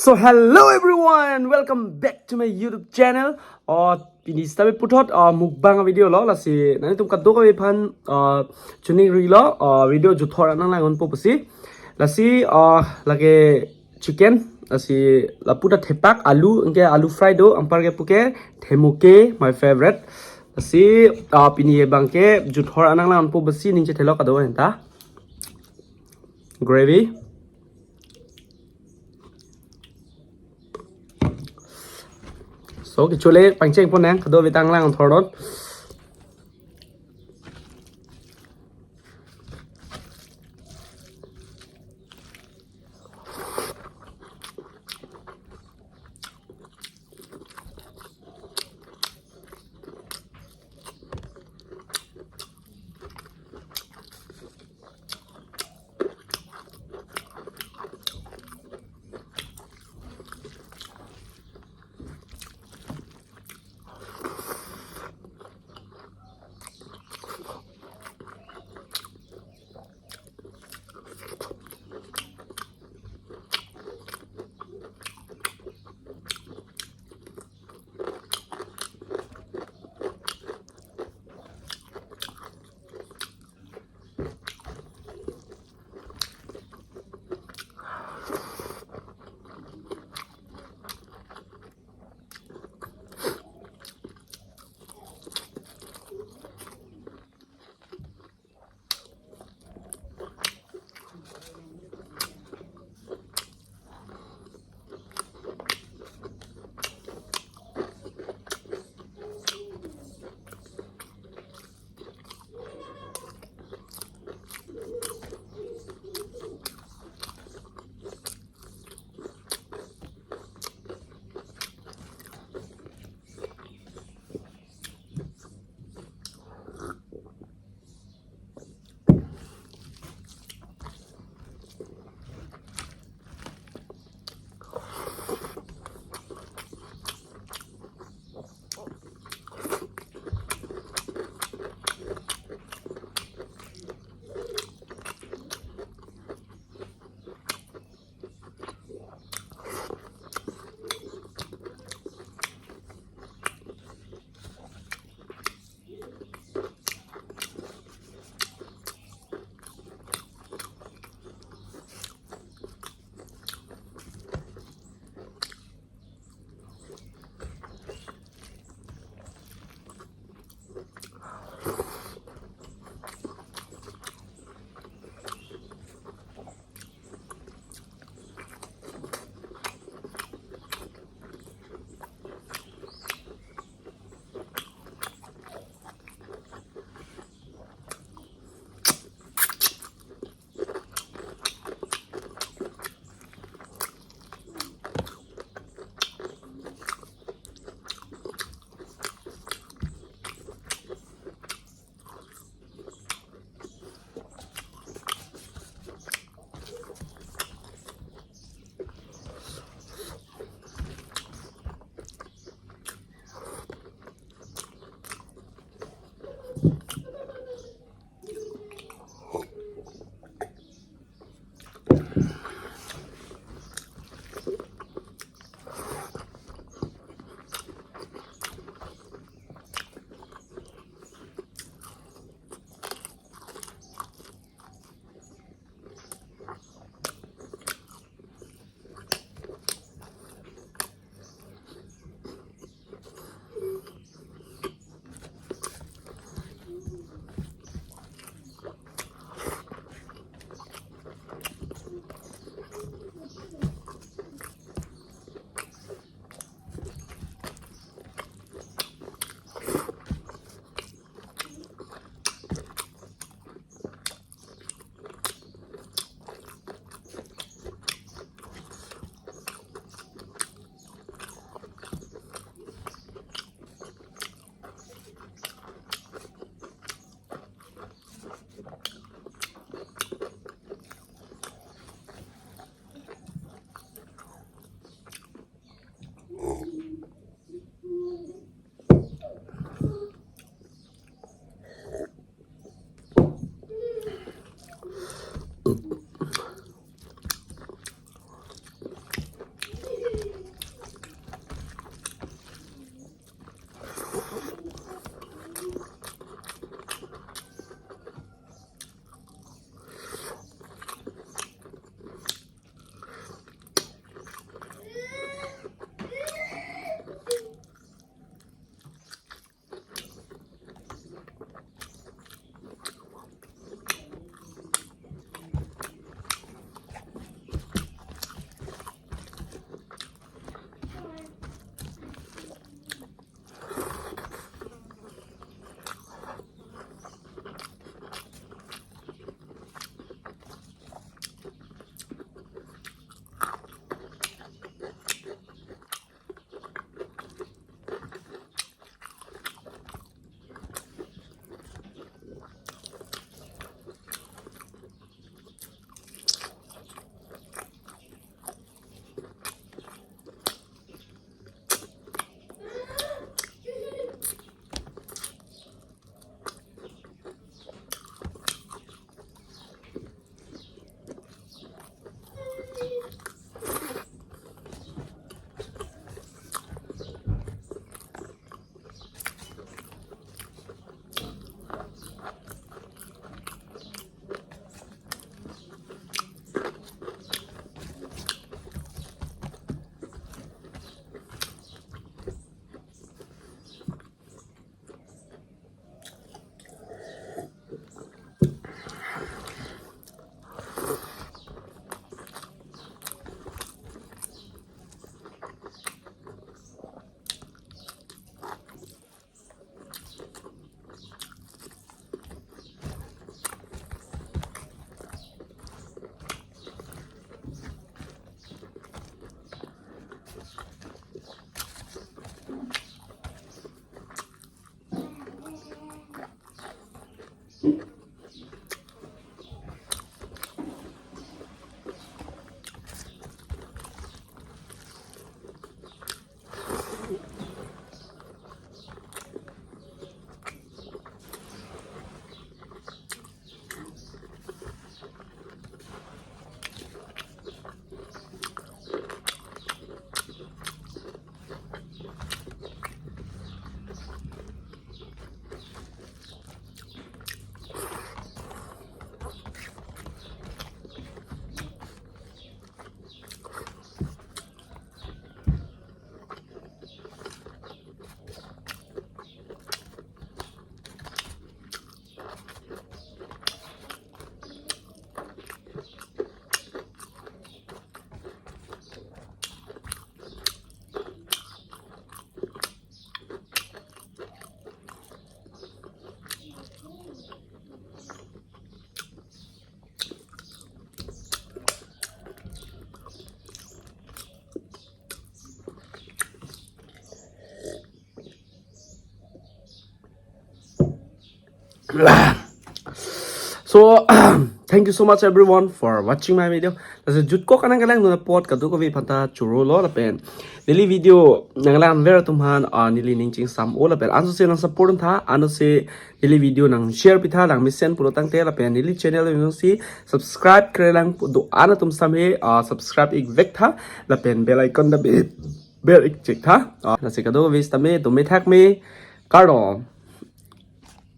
So hello everyone, welcome back to my YouTube channel. Pini stabi puthot mukbang video lo la si nani tum kaddo ka phan chuning ri lo video ju thora nang langon po pusi la si lage chicken la si la puta thepak alu engke alu fry do ampar ke puke themuke my favorite la si pini bangke ju thora nang langon po pusi ningche thelo kado henta gravy. So cái chỗ lệ bánh chênh po nang kado vitang lang thor dot So thank you so much everyone for watching my video. Kasi jut ko kanang kalang nuna pot kadu ko vi phanta churo lo la pen. Daily video nanglang vera tumhan nili ningching sam o la pen. Anso se nang support tha ano se daily video nang share pitha lang mission pulo tang te la pen. Nili channel nang si subscribe kre lang do ana tum sam he subscribe ik vek tha la pen bell icon da bell ik check tha. Na se kadu vi stame to me thak me karo